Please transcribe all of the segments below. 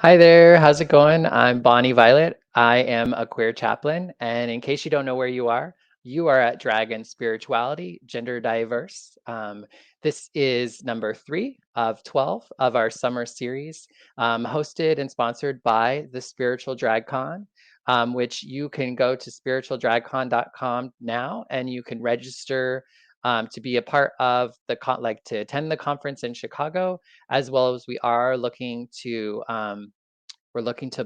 Hi there, how's it going? I'm Bonnie Violet. I am a queer chaplain, and in case you don't know where you are at Dragon Spirituality, Gender Diverse. This is number 3 of 12 of our summer series, hosted and sponsored by the Spiritual Drag Con, which you can go to spiritualdragcon.com now and you can register to be a part of like to attend the conference in Chicago, as well as we're looking to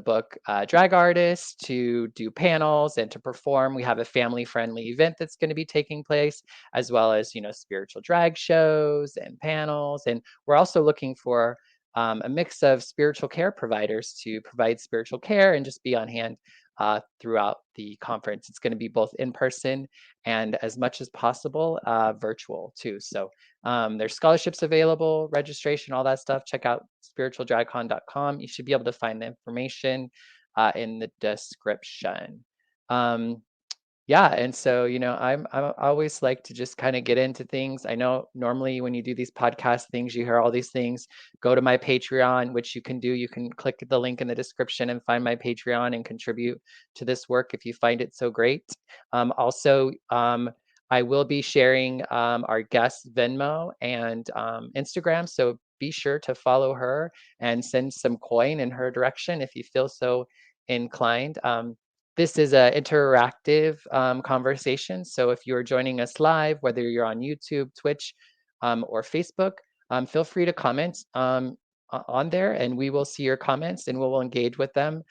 book drag artists to do panels and to perform. We have a family-friendly event that's going to be taking place, as well as spiritual drag shows and panels. And we're also looking for a mix of spiritual care providers to provide spiritual care and just be on hand throughout the conference. It's going to be both in person and as much as possible virtual too. So there's scholarships available, registration, all that stuff. Check out spiritualdragcon.com. You should be able to find the information in the description. Um, yeah, and so I always like to just kind of get into things. I know normally when you do these podcast things, you hear all these things. Go to my Patreon, which you can do. You can click the link in the description and find my Patreon and contribute to this work if you find it so great. Also, I will be sharing our guest Venmo and Instagram, so be sure to follow her and send some coin in her direction if you feel so inclined. This is an interactive conversation. So if you're joining us live, whether you're on YouTube, Twitch, or Facebook, feel free to comment on there and we will see your comments and we'll engage with them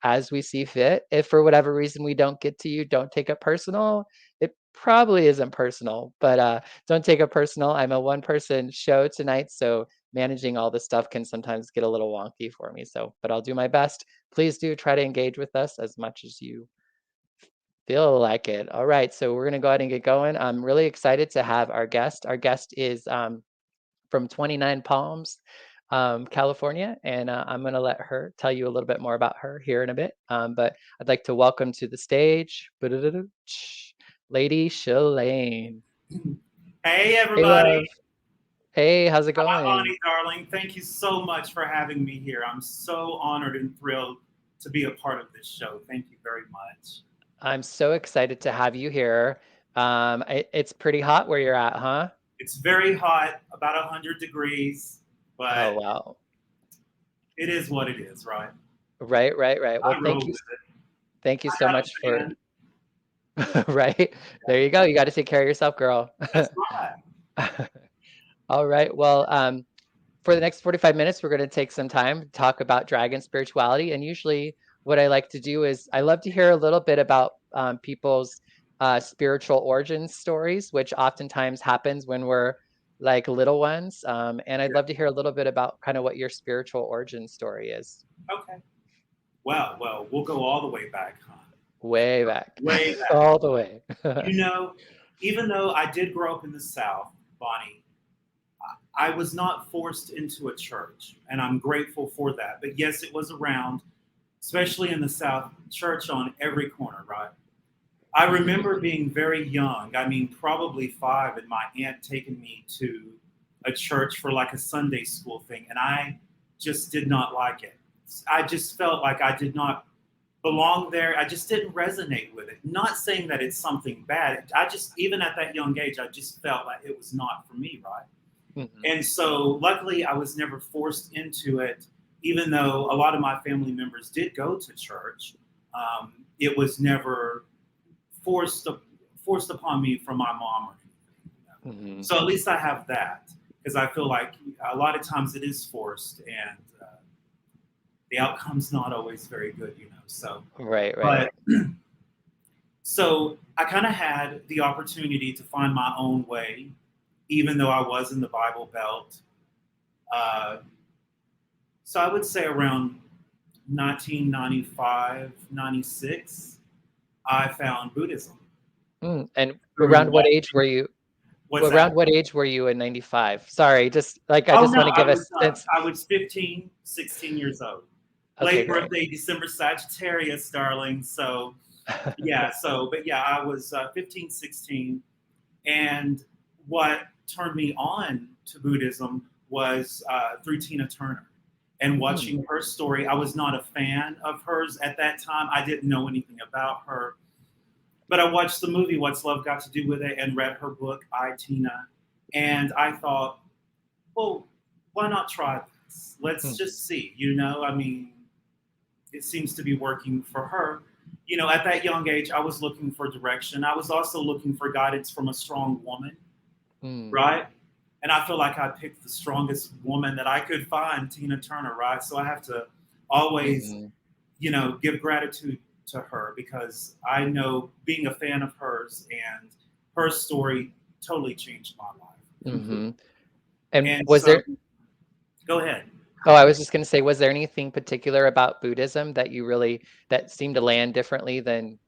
as we see fit. If for whatever reason we don't get to you, don't take it personal. It probably isn't personal, but don't take it personal. I'm a one-person show tonight, so managing all this stuff can sometimes get a little wonky for me. But I'll do my best. Please do try to engage with us as much as you feel like it. All right, so we're going to go ahead and get going. I'm really excited to have our guest. Our guest is from 29 Palms, California, and I'm going to let her tell you a little bit more about her here in a bit. But I'd like to welcome to the stage, Lady Chilane. Hey, Hey, everybody. love. Hey, how's it Hi, going? Bonnie, darling. Thank you so much for having me here. I'm so honored and thrilled to be a part of this show. Thank you very much. I'm so excited to have you here. It's pretty hot where you're at, huh? It's very hot, about 100 degrees, Oh, but wow. it is what it is, right? Right, right, right. Well, I roll with it. thank you I so got much a for fan. right. There you go. You got to take care of yourself, girl. That's right. All right. Well, for the next 45 minutes, we're going to take some time to talk about dragon spirituality. And usually, what I like to do is I love to hear a little bit about people's spiritual origin stories, which oftentimes happens when we're like little ones. And I'd Yeah. love to hear a little bit about kind of what your spiritual origin story is. Okay. Well, we'll go all the way back, huh? Way back, Way back. all the way. You know, even though I did grow up in the South, Bonnie, I was not forced into a church, and I'm grateful for that. But yes, it was around, especially in the South, church on every corner, right? I remember Mhm. being very young. I mean, probably 5, and my aunt taking me to a church for like a Sunday school thing, and I just did not like it. I just felt like I did not belong there. I just didn't resonate with it. Not saying that it's something bad. I just, even at that young age, I just felt like it was not for me, right? Mhm. And so, luckily, I was never forced into it, even though a lot of my family members did go to church. It was never forced forced upon me from my mom or anything. Mhm. So at least I have that because I feel like a lot of times it is forced and the outcome's not always very good. So, Right, right. but so I kind of had the opportunity to find my own way, even though I was in the Bible Belt. Uh, So I would say around 1995, 96, I found Buddhism And through watching. What's that? around what age were you in 95? Sorry, just like I Oh just no, want to give a sense. I was 15, 16 years old. Okay, Late great. birthday, December Sagittarius, darling. So yeah, but yeah, I was 15, 16, and what turned me on to Buddhism was through Tina Turner. and Mm, watching her story. I was not a fan of hers at that time. I didn't know anything about her, but I watched the movie What's Love Got to Do with It and read her book I, Tina, and I thought, well, why not try this? Let's mhm, just see. I mean, it seems to be working for her. At that young age, I was looking for direction. I was also looking for guidance from a strong woman, mm, right? And I feel like I picked the strongest woman that I could find, Tina Turner, right? So I have to always, mhm, give gratitude to her because I know being a fan of hers and her story totally changed my life completely. mhm. And And was so, there go ahead. oh, I was just gonna say, was there anything particular about Buddhism that seemed to land differently than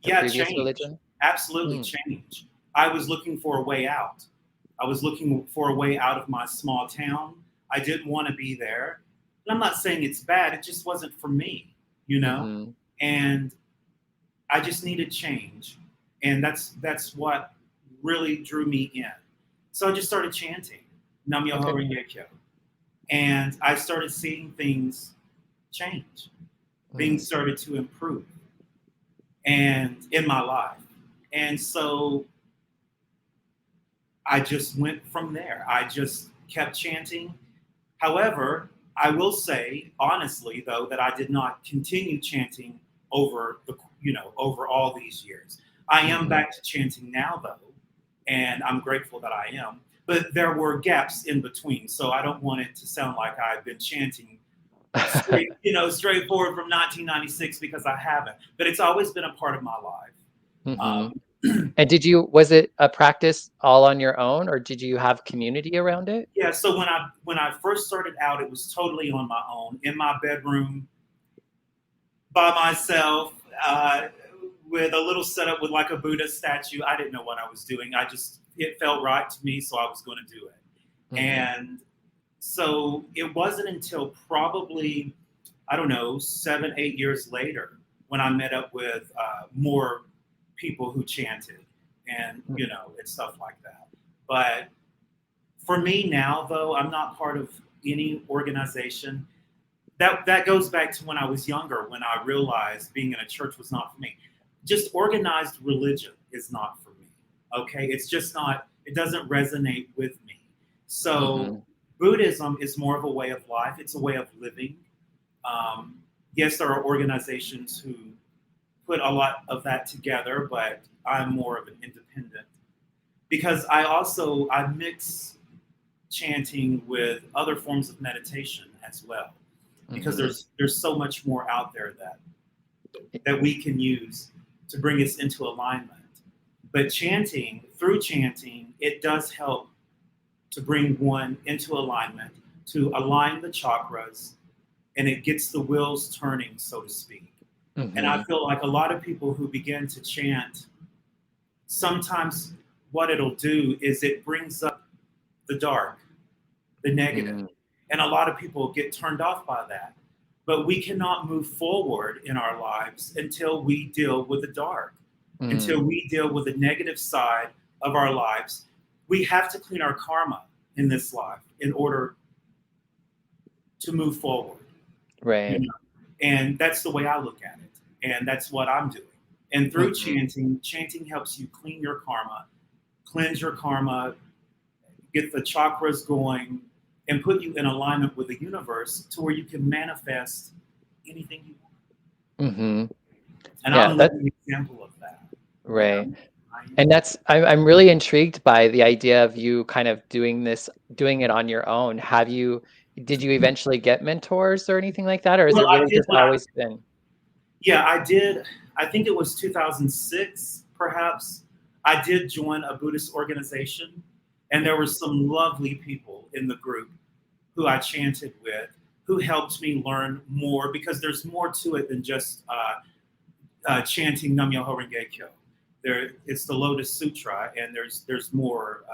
the Yeah, previous change. religion? Absolutely Mm, change. I was looking for a way out. I was looking for a way out of my small town. I didn't want to be there. And I'm not saying it's bad, it just wasn't for me, you know? mhm. And I just needed change. And that's what really drew me in. So I just started chanting Nam Myoho Okay. Renge Kyo. And I started seeing things change. Things Mm, started to improve and in my life. And so I just went from there. I just kept chanting. However, I will say honestly though that I did not continue chanting over all these years. I am mhm. back to chanting now though, and I'm grateful that I am. But there were gaps in between, so I don't want it to sound like I've been chanting straightforward from 1996 because I haven't. But it's always been a part of my life. Mhm. Um, And was it a practice all on your own, or did you have community around it? Yeah, so when I first started out, it was totally on my own in my bedroom by myself with a little setup with like a Buddha statue. I didn't know what I was doing. It felt right to me, so I was going to do it. Mhm, And so it wasn't until probably I don't know 7 8 years later when I met up with more people who chanted and mhm, and stuff like that. But for me now, though, I'm not part of any organization. That goes back to when I was younger, when I realized being in a church was not for me. Just organized religion is not for me. Okay, it's just not. It doesn't resonate with me. So mhm, Buddhism is more of a way of life. It's a way of living. Yes, there are organizations who put a lot of that together, but I'm more of an independent because I mix chanting with other forms of meditation as well because mhm. there's so much more out there that we can use to bring us into alignment. But through chanting, it does help to bring one into alignment, to align the chakras, and it gets the wheels turning, so to speak. And I Mhm, feel like a lot of people who begin to chant, sometimes what it'll do is it brings up the dark, the negative. mm, And a lot of people get turned off by that. But we cannot move forward in our lives until we deal with the dark, until mm. we deal with the negative side of our lives. We have to clean our karma in this life in order to move forward. You Right. know? And that's the way I look at it. And that's what I'm doing. And through Mhm, chanting helps you clean your karma, cleanse your karma, get the chakras going, and put you in alignment with the universe to where you can manifest anything you want. mhm. And I'm Yeah, a that's living example of that. You right. know, I am. And I'm really intrigued by the idea of you kind of doing it on your own. Did you eventually get mentors or anything like that, or has Well, it I really did just when I always been yeah, I did. I think it was 2006, perhaps. I did join a Buddhist organization, and there were some lovely people in the group who I chanted with, who helped me learn more because there's more to it than just chanting Nam Myoho Renge Kyo. It's the Lotus Sutra, and there's more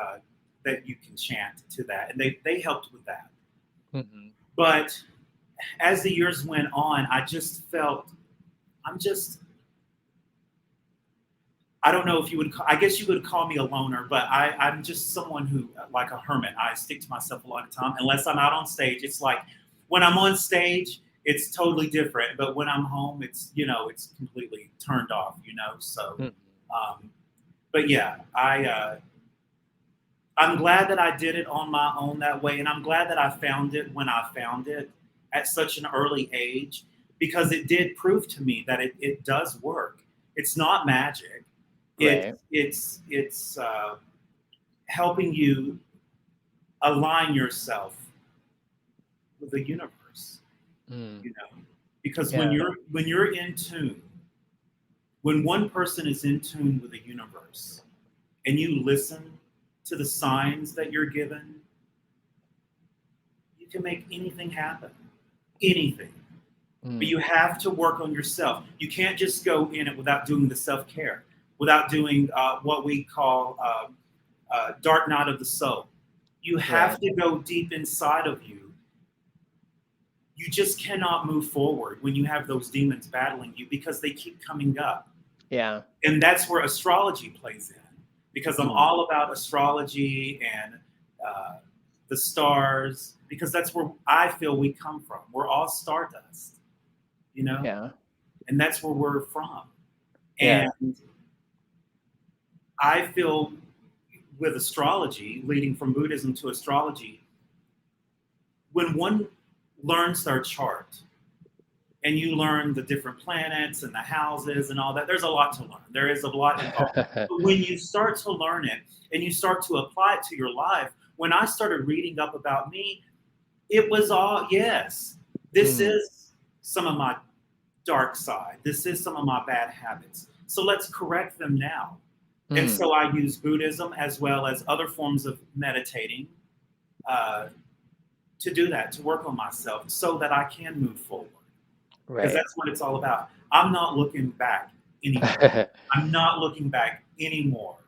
that you can chant to that, and they helped with that. Mhm, But as the years went on, I just felt I'm just I don't know if you would. I guess you would call me a loner, but I'm just someone who, like a hermit. I stick to myself a lot of time. Unless I'm out on stage, it's like When I'm on stage, it's totally different. But when I'm home, it's completely turned off. So, Mhm. um, but yeah, I'm glad that I did it on my own that way, and I'm glad that I found it when I found it at such an early age, because it did prove to me that it does work. It's not magic. Right. It's helping you align yourself with the universe. Mm. Because when Yeah. you're in tune, when one person is in tune with the universe, and you listen to the signs that you're given, you can make anything happen. Anything. But Mm. you have to work on yourself. You can't just go in it without doing the self care, without doing what we call dark night of the soul. You have Right. to go deep inside of you. You just cannot move forward when you have those demons battling you, because they keep coming up. Yeah. And that's where astrology plays in, because I'm Mm. all about astrology and uh, the stars, because that's where I feel we come from. We're all stardust, you know, Yeah. and that's where we're from. Yeah. And I feel with astrology, leading from Buddhism to astrology, when one learns their chart and you learn the different planets and the houses and all that, there's a lot to learn. There is a lot involved. But when you start to learn it and you start to apply it to your life, when I started reading up about me, it was all, yes, this Mm. is some of my dark side. This is some of my bad habits. So let's correct them now. And Mm. so I use Buddhism as well as other forms of meditating uh, to do that, to work on myself so that I can move forward. Because Right. that's what it's all about. I'm not looking back anymore. I'm not looking back anymore.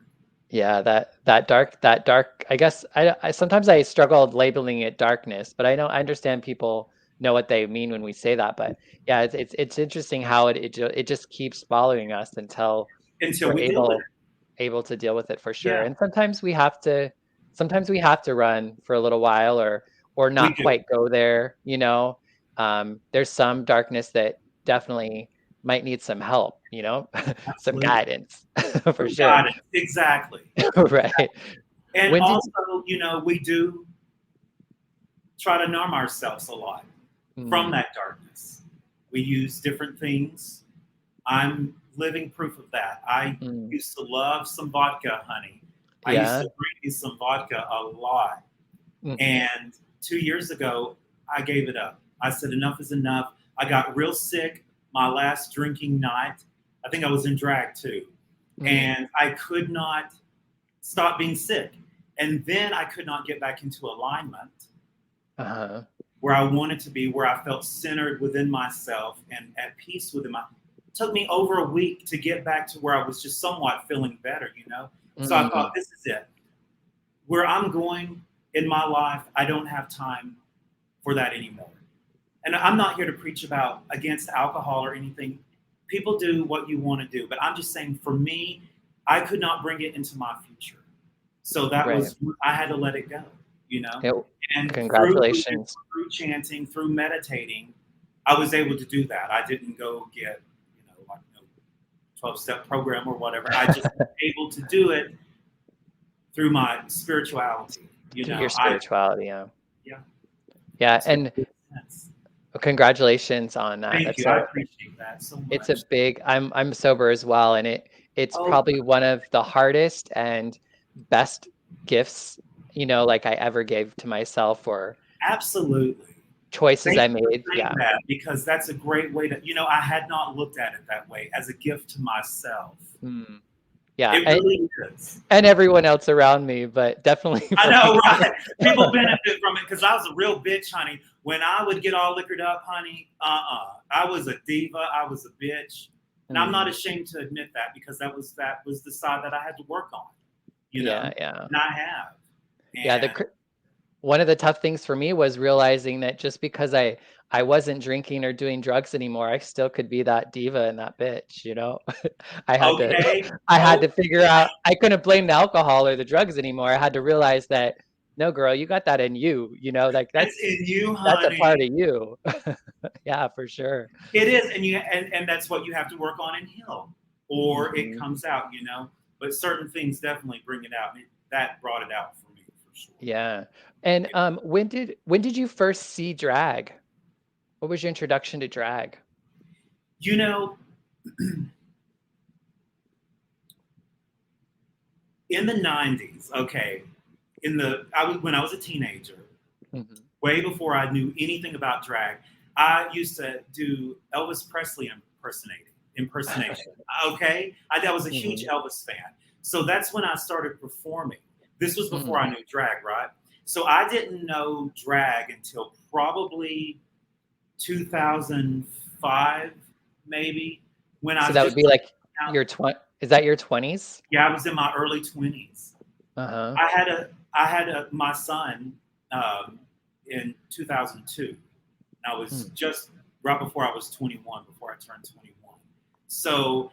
Yeah, that dark, I guess I sometimes I struggle labeling it darkness, but I understand people know what they mean when we say that. But yeah, it's interesting how it just keeps following us until Until we're we deal with it. able to deal with it for sure. Yeah, And sometimes we have to run for a little while or we not do. quite go there, you know. There's some darkness that definitely might need some help, some Absolutely. guidance for We sure. got it. Exactly. Right. And When did also, we do try to numb ourselves a lot from mm, that darkness. We use different things. I'm living proof of that. I mm, used to love some vodka, honey. I used to yeah. drink me some vodka a lot. Mhm. And 2 years ago, I gave it up. I said, enough is enough. I got real sick my last drinking night. I think I was in drag too. Mm, And I could not stop being sick. And then I could not get back into alignment uh-huh. where I wanted to be, where I felt centered within myself and at peace within my. It took me over a week to get back to where I was just somewhat feeling better. So I thought, Mm, this is it. Where I'm going in my life, I don't have time for that anymore. And I'm not here to preach about against alcohol or anything. People do what you want to do, but I'm just saying, for me, I could not bring it into my future. So that right. was, I had to let it go. Yeah, And through Buddhism, congratulations. through chanting, through meditating, I was able to do that. I didn't go get, like 12-step program or whatever. I just was able to do it through my spirituality. Through your I spirituality, yeah. Yeah, Yeah, it's and really sense. congratulations on that. Thank you. I appreciate that so It's a much. big I'm sober as well, and it's Oh, probably one of the hardest and best gifts, like I ever gave to myself or absolutely. choices Thank I you for made. saying Yeah. that, because that's a great way I had not looked at it that way, as a gift to myself. Mm. Yeah, It really is. and everyone else around me, but definitely I for know, me. right? People benefit from it, because I was a real bitch, honey. When I would get all liquored up, honey, I was a diva. I was a bitch, and I'm not Mm. ashamed to admit that, because that was the side that I had to work on, Yeah, yeah. and I have. Yeah, And one of the tough things for me was realizing that just because I wasn't drinking or doing drugs anymore, I still could be that diva and that bitch. I had to okay, I had oh, to figure out I couldn't blame the alcohol or the drugs anymore. I had to realize that No, girl, you got that in you, like That's in you, that's a part honey. of you. Yeah, for sure. It is, and that's what you have to work on and heal, or it Mhm. comes out, But certain things definitely bring it out, and that brought it out for me for sure. Yeah. And, Yeah. when did you first see drag? What was your introduction to drag? You know, in the '90s, okay, when I was a teenager, Mhm. way before I knew anything about drag, I used to do Elvis Presley impersonation. Okay, I was a huge Mhm. Elvis fan, so that's when I started performing. This was before I Mhm. knew drag, right? So I didn't know drag until probably 2005, maybe, when I So was that would just be like out. your is that your 20s? Yeah, I was in my early 20s. Uh-huh. I had my son um, in 2002. I was Mm. just right before I was 21, before I turned 21. So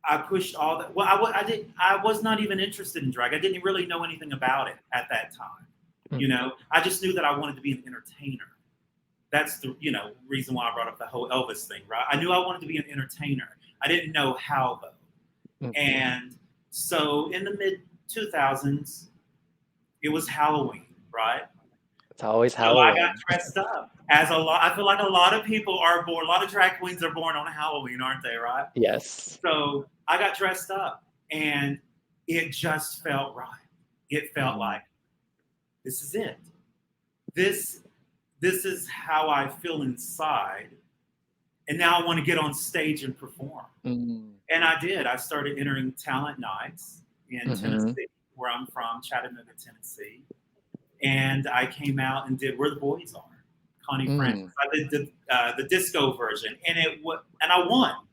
I pushed all that. Well, I did. I was not even interested in drag. I didn't really know anything about it at that time. Mhm. I just knew that I wanted to be an entertainer. That's the reason why I brought up the whole Elvis thing, right? I knew I wanted to be an entertainer. I didn't know how though. Mhm. And so in the mid 2000s, it was Halloween, right? It's always So I got Halloween. dressed up as a lot. I feel like a lot of people are born. A lot of drag queens are born on Halloween, aren't they? Right. Yes. So I got dressed up, and it just felt right. It felt Mhm. like this is it. This this is how I feel inside, and now I want to get on stage and perform. Mm. And I did. I started entering talent nights in Mhm. Tennessee, where I'm from, Chattanooga, Tennessee. And I came out and did Where the Boys Are, Connie Francis. Mm. I did the disco version, and I won.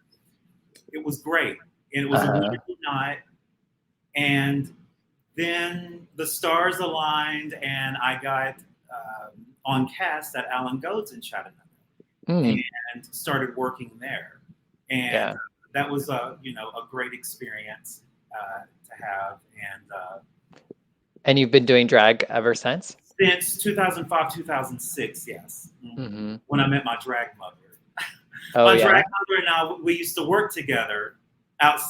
It was great, and it was a Uh-huh. wonderful night. And then the stars aligned, and I got on cast at Alan Goads in Chattanooga, Mm. and started working there. And Yeah. that was a great experience to have. And And you've been doing drag ever since? since 2005, 2006, yes. Mhm. When I met my drag mother. Oh, My drag yeah? mother and I, we used to work together out,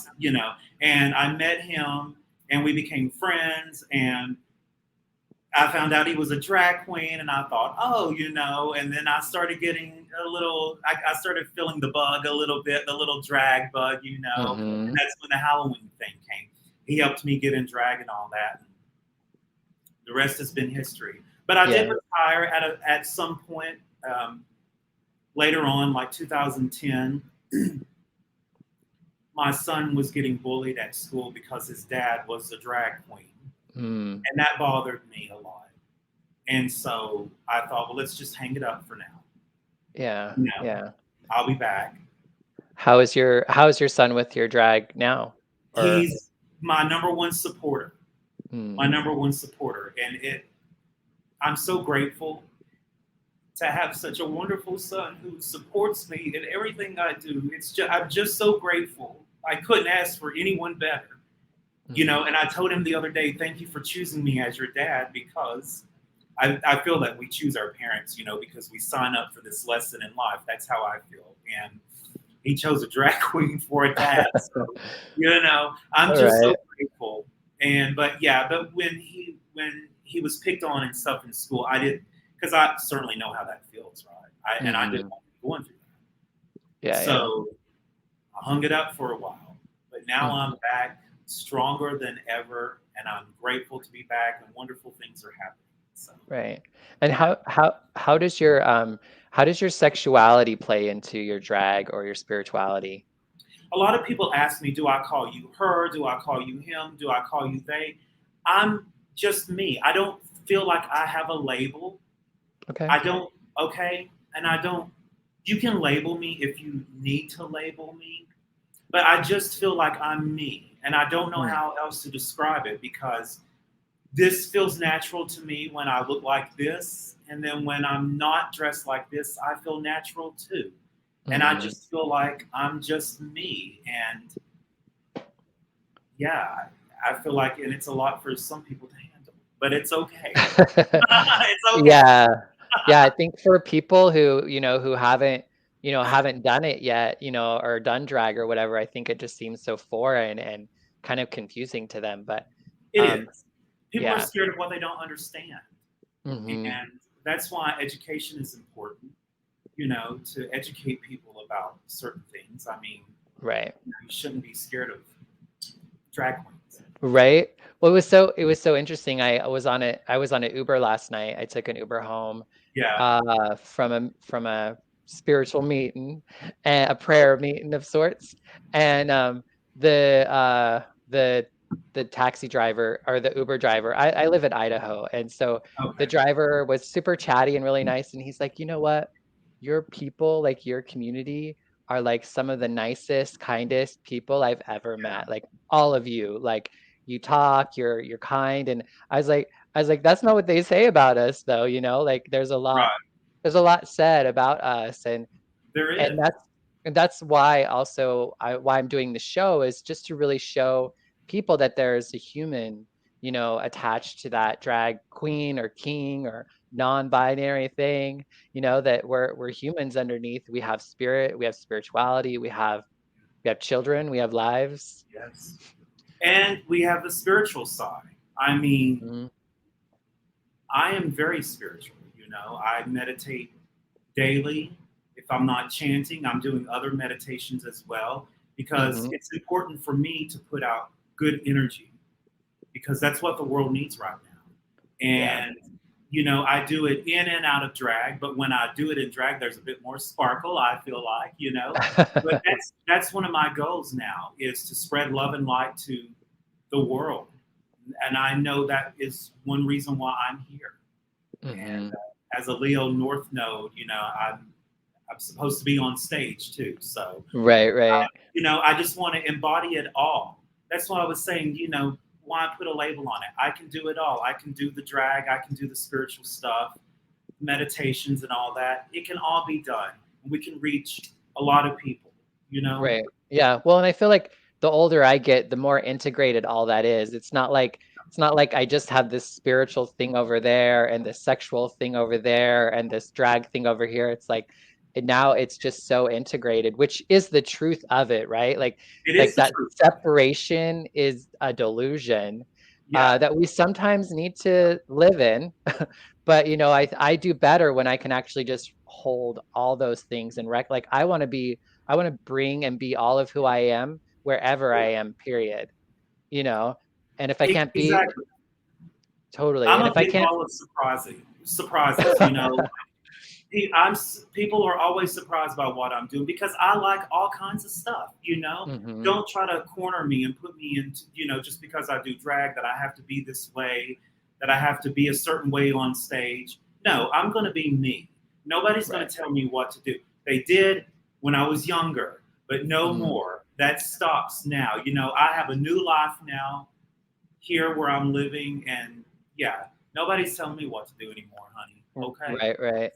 and I met him and we became friends, and I found out he was a drag queen, and I thought, oh, and then I started getting I started feeling the bug a little bit, the little drag bug, and Mhm. that's when the Halloween thing came. He helped me get in drag and all that. The rest has been history. But I did Yeah. retire at some point later on, like 2010. My son was getting bullied at school because his dad was a drag queen, Mm. and that bothered me a lot. And so I thought, well, let's just hang it up for now. Yeah. You know, Yeah. I'll be back. How is your son with your drag now? Or He's my number one supporter. My mm. number one supporter, and I'm so grateful to have such a wonderful son who supports me in everything I do. I'm just so grateful. I couldn't ask for anyone better. Mhm. And I told him the other day, thank you for choosing me as your dad, because I feel that we choose our parents, because we sign up for this lesson in life. That's how I feel. And he chose a drag queen for a dad. So, I'm just so Alright. grateful. But when he was picked on and stuff in school, I did, because I certainly know how that feels, right? And I didn't Mhm. want to be going through that. Yeah, yeah. So I hung it up for a while, but now I'm Mhm. back stronger than ever, and I'm grateful to be back, and wonderful things are happening. So, Right. And yeah. how does your sexuality play into your drag or your spirituality? A lot of people ask me, do I call you her? Do I call you him? Do I call you they? I'm just me. I don't feel like I have a label. Okay. I don't, okay? And I don't, you can label me if you need to label me, but I just feel like I'm me. And I don't know Mm. how else to describe it, because this feels natural to me when I look like this. And then when I'm not dressed like this, I feel natural too. And I Mhm. just feel like I'm just me. And yeah, I feel like, and it's a lot for some people to handle. but it's okay. It's okay. Yeah. Yeah, I think for people who, who haven't, haven't done it yet, or done drag or whatever, I think it just seems so foreign and kind of confusing to them. But It um, is. People are yeah. scared of what they don't understand. Hmm. And that's why education is important, to educate people about certain things. I mean, Right. you shouldn't be scared of drag queens. Right. Well, it was so interesting. I was on an Uber last night. I took an Uber home Yeah. from a spiritual meeting, and a prayer meeting of sorts. And the uh the the taxi driver, or the Uber driver, I live in Idaho, and so the Okay. driver was super chatty and really nice, and he's like, "You know what? Your people, like your community, are like some of the nicest, kindest people I've ever Yeah. met. Like all of you. Like you talk, you're kind." And I was like, that's not what they say about us though, like Right. there's a lot said about us. and There and is. that's and that's why also why I'm doing the show, is just to really show people that there's a human, attached to that drag queen or king or non-binary thing, that we're humans underneath. We have spirit, we have spirituality, we have children, we have lives. Yes. And we have the spiritual side. I mean, Mhm. I am very spiritual. I meditate daily. If I'm not chanting, I'm doing other meditations as well because Mhm. it's important for me to put out good energy because that's what the world needs right now. Yeah. And I do it in and out of drag, but when I do it in drag, there's a bit more sparkle. I feel like. But that's one of my goals now is to spread love and light to the world, and I know that is one reason why I'm here. And Mhm. as a Leo North node, I'm supposed to be on stage too. So Right, right. I just want to embody it all. That's why I was saying, why put a label on it? I can do it all. I can do the drag, I can do the spiritual stuff, meditations and all that. It can all be done. We can reach a lot of people. Right. Yeah. Well, and I feel like the older I get, the more integrated all that is. It's not like I just have this spiritual thing over there and this sexual thing over there and this drag thing over here. It's like now it's just so integrated, which is the truth of it, right? Like It is like the that truth. separation is a delusion Yeah, that we sometimes need to live in. But I do better when I can actually just hold all those things and like I want to bring and be all of who I am wherever I am, period. You know, and if I can't be exactly. totally, I'm and a if I big can't, ball of surprises. People are always surprised by what I'm doing because I like all kinds of stuff. hmm. Don't try to corner me and put me into, just because I do drag that I have to be this way, that I have to be a certain way on stage. No, I'm going to be me. Nobody's going Right. to tell me what to do. They did when I was younger, but no Hmm. more. That stops now. I have a new life now here where I'm living, and yeah, nobody's telling me what to do anymore, honey. Okay. Right, right.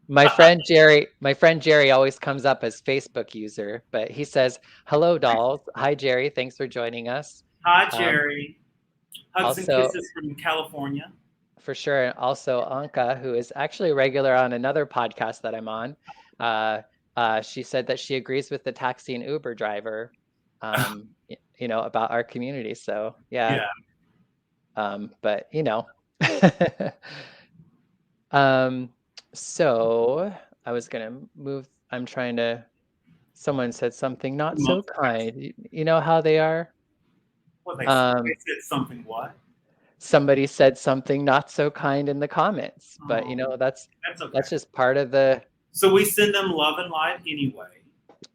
My friend Jerry always comes up as Facebook user, but he says, "Hello, dolls. Hi, Jerry. Thanks for joining us." Hi, Um, Jerry. Hugs and Also, kisses from California. for sure. And also, Anka, who is actually a regular on another podcast that I'm on, uh, she said that she agrees with the taxi and Uber driver, about our community. So yeah, Yeah. but um, so I was gonna move. I'm trying to. Someone said something not so kind. You know how they are. What they Um, said something what? Somebody said something not so kind in the comments, but Oh, that's that's okay. just part of the. So we send them love and light anyway.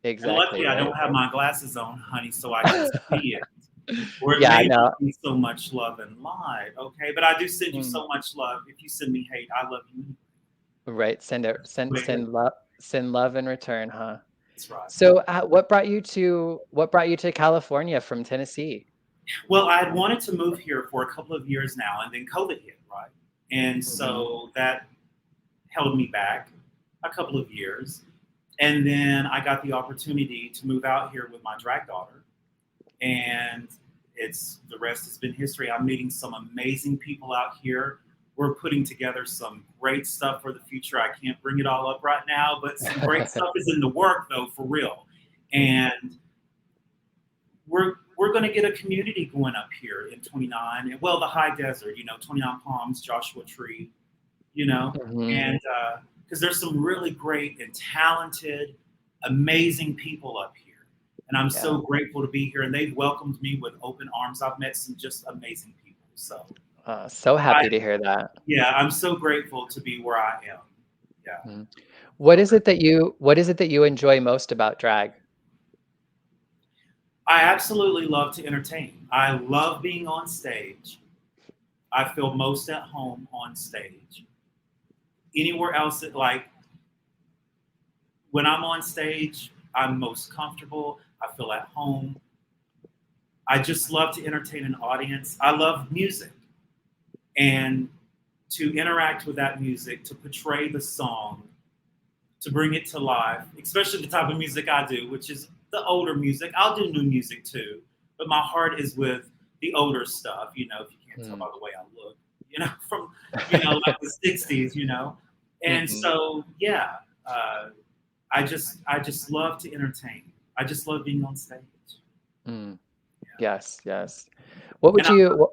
And Exactly, luckily, I right? don't have my glasses on, honey, so I can see it. Or it Yeah, may no. not be so much love and light, okay? But I do send you Mm, so much love. If you send me hate, I love you. right. What it is. Send love in return, huh? That's right. So, what brought you to California from Tennessee? Well, I had wanted to move here for a couple of years now, and then COVID hit, right? And Hmm. so that held me back a couple of years. And then I got the opportunity to move out here with my drag daughter. And it's the rest has been history. I'm meeting some amazing people out here. We're putting together some great stuff for the future. I can't bring it all up right now, but some great stuff is in the work though, for real. And we're going to get a community going up here in 29. And well, the high desert, 29 Palms, Joshua Tree, Hmm. and because there's some really great and talented, amazing people up here. And I'm Yeah. so grateful to be here. And they've welcomed me with open arms. I've met some just amazing people. So So I, happy to hear that. yeah, I'm so grateful to be where I am. Yeah, Mhm. so grateful. What is it that you enjoy most about drag? I absolutely love to entertain. I love being on stage. I feel most at home on stage. Anywhere else, like when I'm on stage, I'm most comfortable. I feel at home. I just love to entertain an audience. I love music and to interact with that music, to portray the song, to bring it to life, especially the type of music I do, which is the older music. I'll do new music too, but my heart is with the older stuff, if you can't tell Mm. by the way I look, from, like the 60s, And Mhm. so, yeah, uh, I just love to entertain. I just love being on stage. Mm. Yeah. Yes, yes. What And would you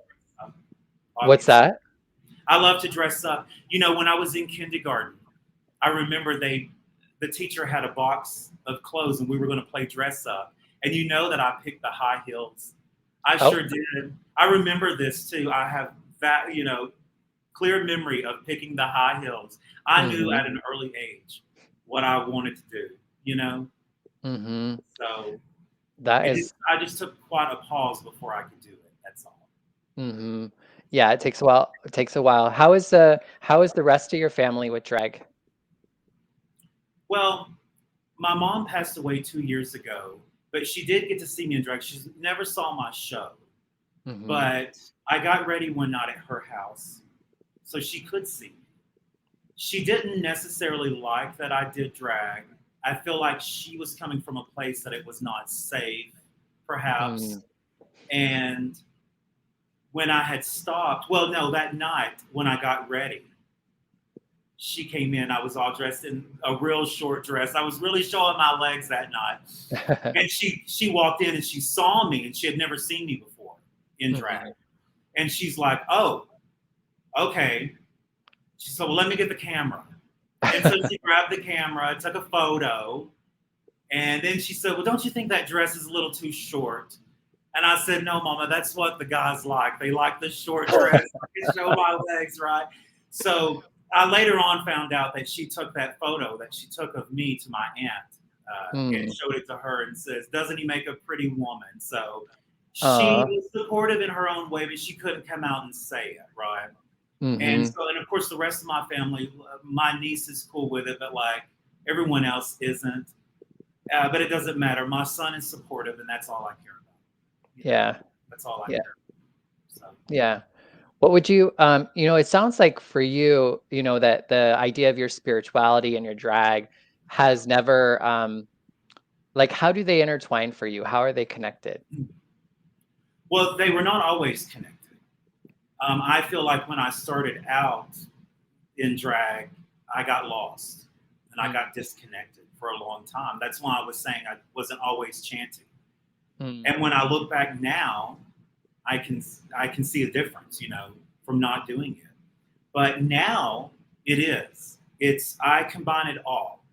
what's obviously, that? I love to dress up. When I was in kindergarten, I remember the teacher had a box of clothes and we were going to play dress up. And that I picked the high heels. I Oh. sure did. I remember this too. I have that, clear memory of picking the high heels. I knew Mhm. at an early age what I wanted to do, you know? Mhm. So That it is just I just took quite a pause before I could do it. That's all. mhm. Yeah, it takes a while. It takes a while. How is the rest of your family with drag? Well, my mom passed away 2 years ago, but she did get to see me in drag. She never saw my show, Mhm. but I got ready one night at her house so she could see me. She didn't necessarily like that I did drag. I feel like she was coming from a place that it was not safe, perhaps. Mm. And when I had stopped, well, no, that night when I got ready, she came in. I was all dressed in a real short dress. I was really showing my legs that night. And she walked in and she saw me and she had never seen me before in drag. Mhm. And she's like, "Oh, okay." She said, "Well, let me get the camera." And so she grabbed the camera, took a photo, and then she said, "Well, don't you think that dress is a little too short?" And I said, "No, Mama, that's what the guys like. They like the short dress. I can show my legs, right?" So I later on found out that she took that photo that she took of me to my aunt and Mm. showed it to her and says, "Doesn't he make a pretty woman?" So she Aw. was supportive in her own way, but she couldn't come out and say it, right? And Mhm. so, and of course, the rest of my family, my niece is cool with it, but like everyone else isn't. But it doesn't matter. My son is supportive, and that's all I care about. You know, Yeah. that's all I Yeah. care about. So, Yeah. What would you it sounds like for you, that the idea of your spirituality and your drag has never like how do they intertwine for you? How are they connected? well, they were not always connected. I feel like when I started out in drag, I got lost and I Mm. got disconnected for a long time. That's why I was saying I wasn't always chanting. Mm. And when I look back now, I can I can see a difference, from not doing it. But now it is. It's I combine it all,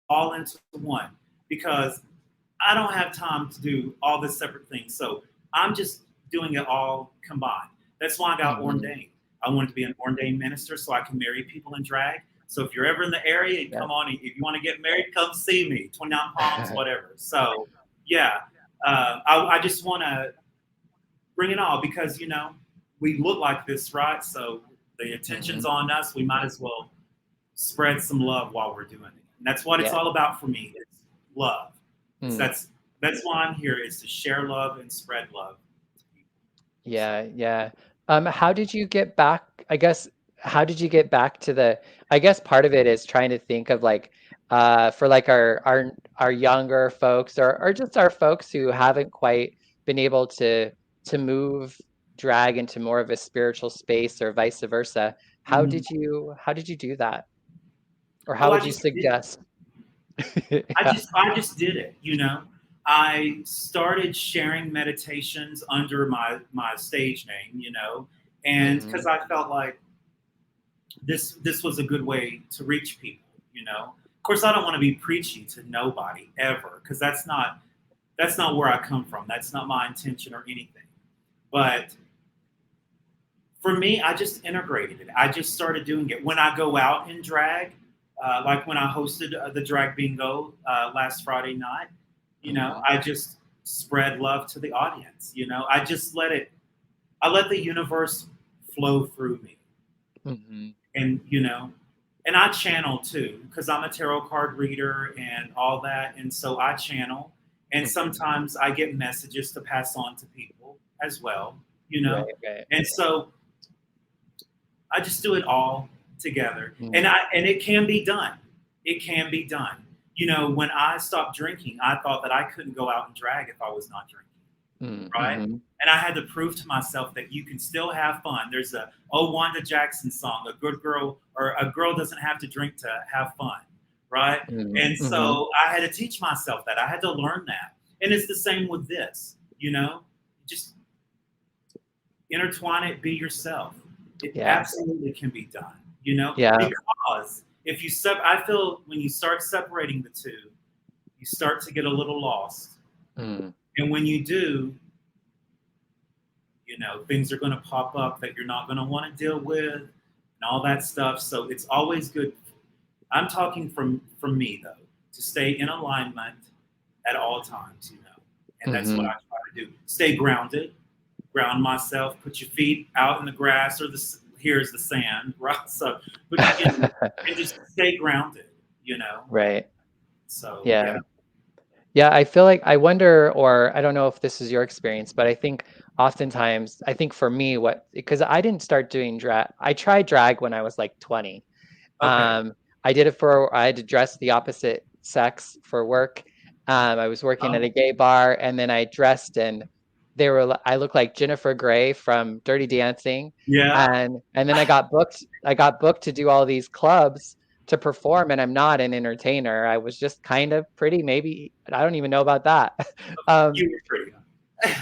all into one because I don't have time to do all the separate things. So I'm just doing it all combined. That's why I got Mhm. ordained. I wanted to be an ordained minister so I can marry people in drag. So if you're ever in the area, Yeah. come on. If you want to get married, come see me. 29 Palms, whatever. So yeah, I just want to bring it all because we look like this, right? So the attention's Mhm. on us. We might as well spread some love while we're doing it. And that's what it's Yeah. all about for me. It's love. It's Mm. that's why I'm here is to share love and spread love to people. So Yeah, yeah. How did you get back? I guess, how did you get back to I guess part of it is trying to think of like, for like our younger folks or just our folks who haven't quite been able to move drag into more of a spiritual space or vice versa. Mhm. How did you do that? Or how Oh, I would you just did. suggest? Yeah. I just did it. You know, I started sharing meditations under my stage name. You know, and because Mhm. I felt like this was a good way to reach people. You know, of course, I don't want to be preachy to nobody ever, because that's not where I come from. That's not my intention or anything. But for me, I just integrated it. I just started doing it when I go out in drag, like when I hosted the drag bingo last Friday night. You know, Mhm. I just spread love to the audience. You know, I just let it. I let the universe flow through me, Mhm. and you know, and I channel too because I'm a tarot card reader and all that, and so I channel. And Mhm. sometimes I get messages to pass on to people as well. You Right, know, right. and so I just do it all together. Mm. And it can be done. It can be done. You know, when I stopped drinking, I thought that I couldn't go out and drag if I was not drinking, Mm, right? mhm. And I had to prove to myself that you can still have fun. There's a Wanda Jackson song, a good girl or a girl doesn't have to drink to have fun, right? Mm, And mhm. so I had to teach myself that. I had to learn that. And it's the same with this, you know? Just intertwine it, be yourself. It Yeah. absolutely can be done, you know, Yeah. because if you I feel when you start separating the two, you start to get a little lost. Mm. And when you do, you know, things are going to pop up that you're not going to want to deal with and all that stuff. So it's always good. I'm talking from me though, to stay in alignment at all times, you know. And that's what I Mhm. try to do. Stay grounded, ground myself, put your feet out in the grass or here's the sand, right? So, and just stay grounded, you know? Right. So, yeah. Yeah. Yeah, I feel like I wonder, or I don't know if this is your experience, but I think oftentimes, I think for me, because I didn't start doing drag, I tried drag when I was like 20. Okay. I I had to dress the opposite sex for work. I was working at a Oh, gay bar and then I dressed and I looked like Jennifer Grey from Dirty Dancing. yeah. And then I got booked to do all these clubs to perform and I'm not an entertainer. I was just kind of pretty, maybe I don't even know about that. Um, You were pretty.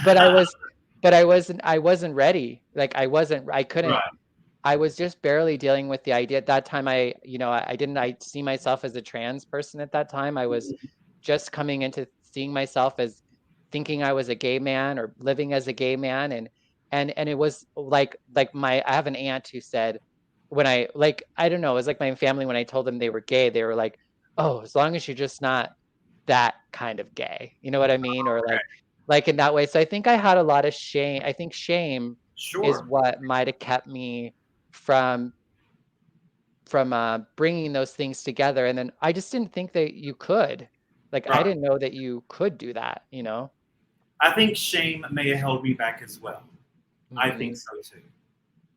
but I wasn't ready. Like I couldn't Right. I was just barely dealing with the idea at that time. I didn't I see myself as a trans person at that time. I was just coming into seeing myself as thinking I was a gay man or living as a gay man. And it was like I have an aunt who said when I don't know, it was like my family when I told them they were gay, they were like, "Oh, as long as you're just not that kind of gay." You know what I mean? Or Okay. like in that way. So I think I had a lot of shame. I think shame is Sure. what might have kept me from bringing those things together, and then I just didn't think that you could. Like, I Right. didn't know that you could do that, you know? I think shame may have held me back as well. I think Mhm. so too.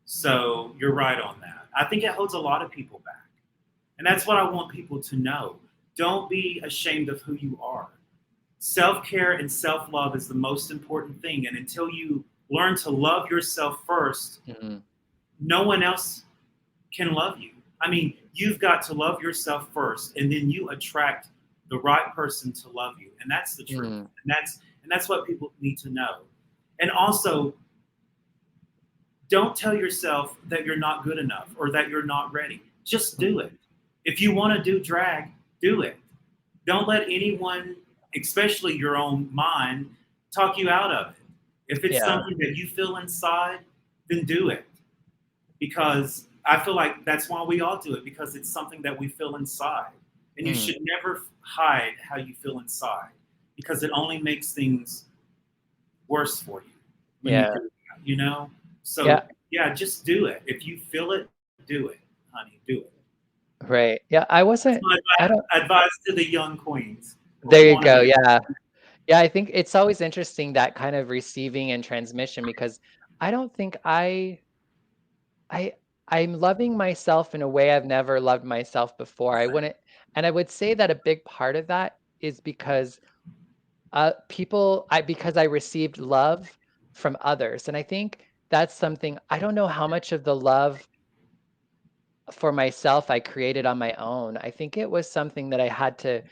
So you're right on that. I think it holds a lot of people back. And that's what I want people to know. Don't be ashamed of who you are. Self care and self love is the most important thing. And until you learn to love yourself first, Mhm. no one else can love you. I mean, you've got to love yourself first, and then you attract the right person to love you. And that's the truth. Mm. And that's what people need to know. And also, don't tell yourself that you're not good enough or that you're not ready. Just do it. Mhm. If you want to do drag, do it. Don't let anyone, especially your own mind, talk you out of it. If it's Yeah. something that you feel inside, then do it. Because I feel like that's why we all do it, because it's something that we feel inside. And you Mm. should never hide how you feel inside, because it only makes things worse for you when you Yeah. do that, you know? So, Yeah. yeah, just do it. If you feel it, do it, honey, do it. Right. Yeah, That's my I don't advice to the young queens or there you wannabe. go, yeah. Yeah, I think it's always interesting that kind of receiving and transmission because I don't think I I'm loving myself in a way I've never loved myself before. I wouldn't and I would say that a big part of that is because People, because I received love from others, and I think that's something. I don't know how much of the love for myself I created on my own. I think it was something that I had to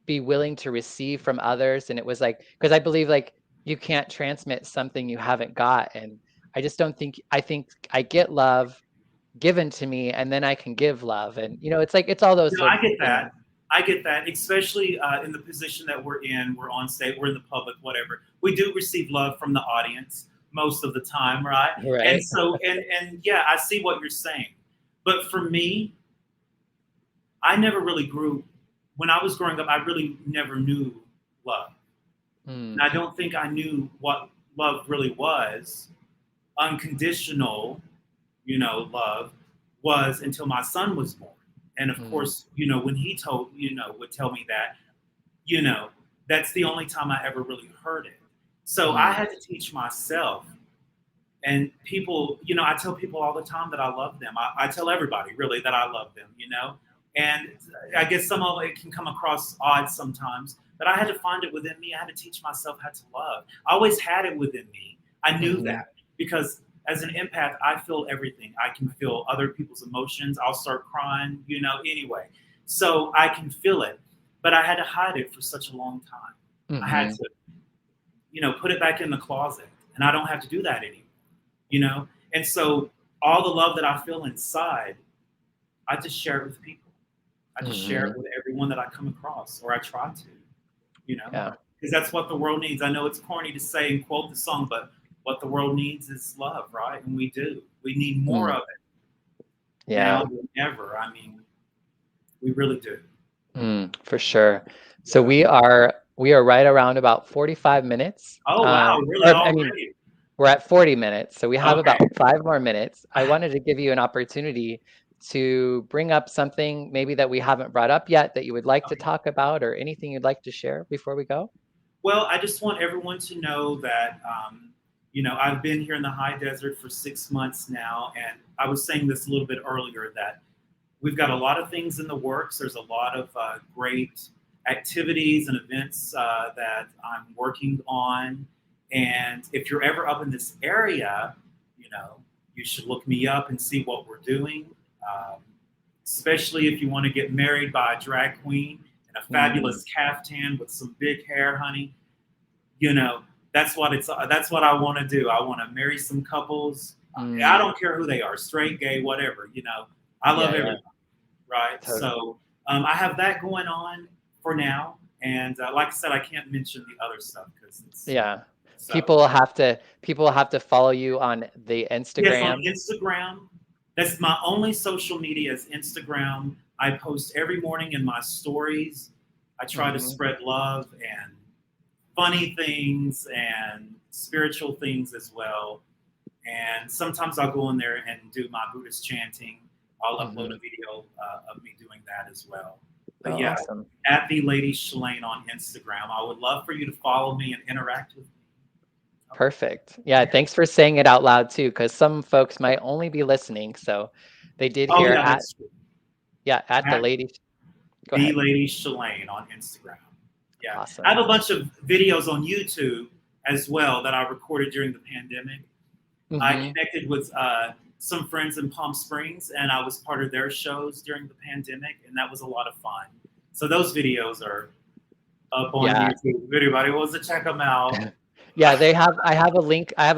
be willing to receive from others, and it was like, because I believe, like, you can't transmit something you haven't got, and I just don't think I think I get love given to me, and then I can give love, and, it's like, it's all those No, sorts I of get things. that. I get that, especially in the position that we're in. We're on stage, we're in the public, whatever. We do receive love from the audience most of the time, right? And Right? so, and yeah, I see what you're saying. But for me, I never really grew. When I was growing up, I really never knew love, and Mm, I don't think I knew what love really was. Unconditional, love was until my son was born. And of mm, course, when he would tell me that, you know, that's the only time I ever really heard it. So I mm, had to teach myself. And people, I tell people all the time that I love them. I tell everybody really that I love them. And I guess some of it can come across odd sometimes, but I had to find it within me. I had to teach myself how to love. I always had it within me. I knew mhm, that because as an empath, I feel everything. I can feel other people's emotions. I'll start crying, anyway. So I can feel it, but I had to hide it for such a long time. I had mhm, to, put it back in the closet, and I don't have to do that anymore. And so all the love that I feel inside, I just share it with people. I just share it mhm. with everyone that I come across, or I try to, you know, Yeah. because that's what the world needs. I know it's corny to say and quote the song, but what the world needs is love, right? And we do. We need more Mm, of it now yeah. than ever. I mean, we really do. For sure. So Yeah. we are right around about 45 minutes. Oh wow, really Or I mean, already? we're at 40 minutes, so we have Okay. about 5 more minutes. I wanted to give you an opportunity to bring up something maybe that we haven't brought up yet that you would like to Okay. talk about, or anything you'd like to share before we go? Well, I just want everyone to know that, I've been here in the high desert for 6 months now, and I was saying this a little bit earlier that we've got a lot of things in the works. There's a lot of great activities and events that I'm working on. And if you're ever up in this area, you know, you should look me up and see what we're doing. Um, Especially if you want to get married by a drag queen in a Mm, fabulous caftan with some big hair, honey. You know, that's what I want to do. I want to marry some couples. I mm, don't care who they are, straight, gay, whatever. I love yeah, yeah, everybody, right? totally. So I have that going on for now, and like I said, I can't mention the other stuff because it's Yeah. so. People have to follow you on the Yes, on Instagram. Instagram. That's my only social media is Instagram. I post every morning in my stories. I try to Mhm, spread love and funny things and spiritual things as well. And sometimes I'll go in there and do my Buddhist chanting. I'll upload mhm. a video of me doing that as well. Oh, But yeah, awesome. at the Lady Chilane on Instagram. I would love for you to follow me and interact with me. Okay. Perfect. Yeah, Yeah. thanks for saying it out loud too, because some folks might only be listening, so they did Oh hear yeah, that's true. at the At lady. Go the ahead. Lady Chilane on Instagram. Yeah, I have Awesome. a bunch of videos on YouTube as well that I recorded during the pandemic. I Mhm. connected with some friends in Palm Springs, and I was part of their shows during the pandemic, and that was a lot of fun. So those videos are up on Yeah. YouTube. If anybody wants to check them out, Yeah, I have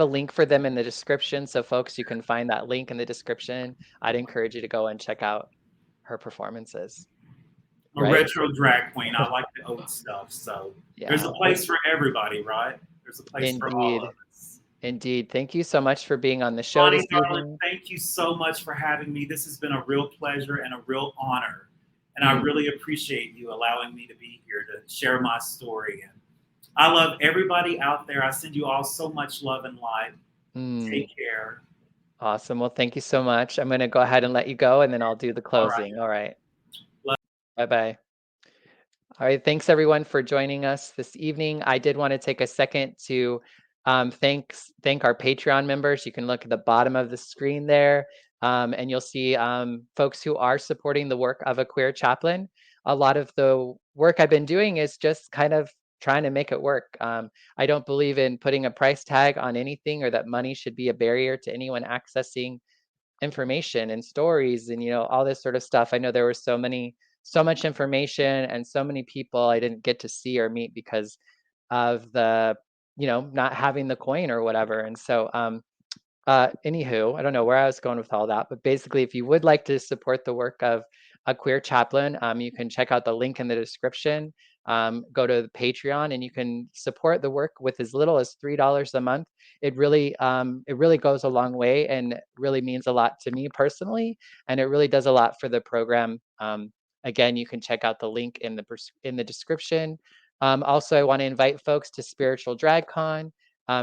a link for them in the description, so folks, you can find that link in the description. I'd encourage you to go and check out her performances, a right? retro drag queen. I like the old stuff. So there's a Yeah. Well, place for everybody, right? There's a place for all of indeed. us. Indeed. Thank you so much for being on the show Bonnie, this darling, evening. thank you so much for having me. This has been a real pleasure and a real honor. And I Mm, really appreciate you allowing me to be here to share my story. And I love everybody out there. I send you all so much love and light. mm. Take care. Awesome. Well, thank you so much. I'm gonna go ahead and let you go, and then I'll do the All right. closing. All right. Bye-bye. All right, thanks everyone for joining us this evening. I did want to take a second to thank our Patreon members. You can look at the bottom of the screen there, and you'll see folks who are supporting the work of a queer chaplain. A lot of the work I've been doing is just kind of trying to make it work. I don't believe in putting a price tag on anything or that money should be a barrier to anyone accessing information and stories and all this sort of stuff. I know there were so much information and so many people I didn't get to see or meet because of the not having the coin or whatever. And so anywho, I don't know where I was going with all that, but basically, if you would like to support the work of a queer chaplain, you can check out the link in the description. Go to the Patreon, and you can support the work with as little as $3 a month. It really goes a long way, and really means a lot to me personally, and it really does a lot for the program. Again, you can check out the link in the description. Also, I want to invite folks to Spiritual Drag Con.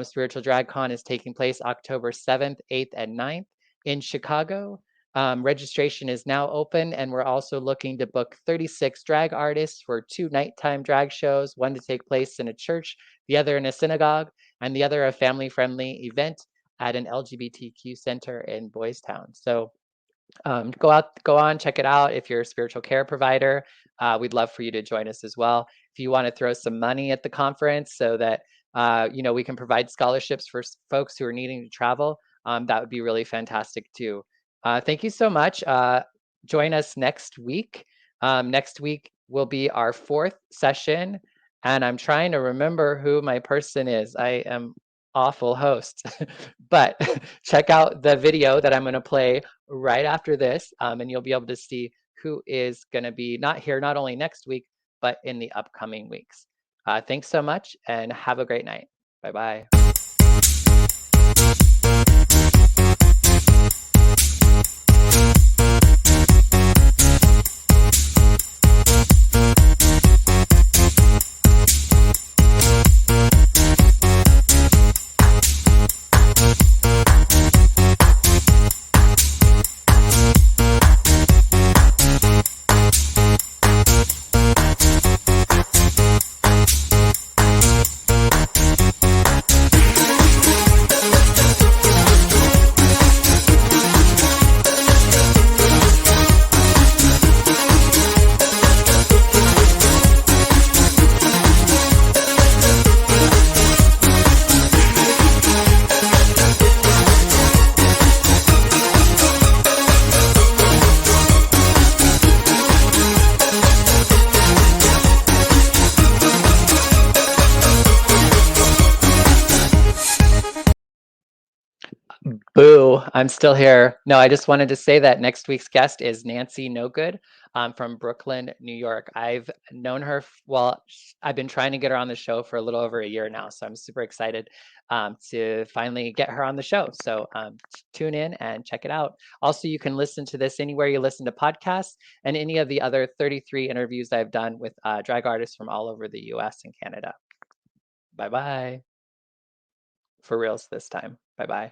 Spiritual Drag Con is taking place October 7th, 8th, and 9th in Chicago. Registration is now open, and we're also looking to book 36 drag artists for 2 nighttime drag shows, one to take place in a church, the other in a synagogue, and the other a family-friendly event at an LGBTQ center in Boys Town. So go on, check it out. If you're a spiritual care provider, we'd love for you to join us as well. If you want to throw some money at the conference so that we can provide scholarships for folks who are needing to travel, that would be really fantastic too. Thank you so much. Join us next week. Next week will be our 4th session, and I'm trying to remember who my person is. I am awful host, but check out the video that I'm going to play right after this, and you'll be able to see who is going to be not only next week, but in the upcoming weeks. Thanks so much, and have a great night. Bye-bye. Boo, I'm still here. No, I just wanted to say that next week's guest is Nancy No Good from Brooklyn, New York. I've known her, I've been trying to get her on the show for a little over a year now, so I'm super excited to finally get her on the show. So tune in and check it out. Also, you can listen to this anywhere you listen to podcasts and any of the other 33 interviews I've done with drag artists from all over the US and Canada. Bye-bye. For reals this time. Bye-bye.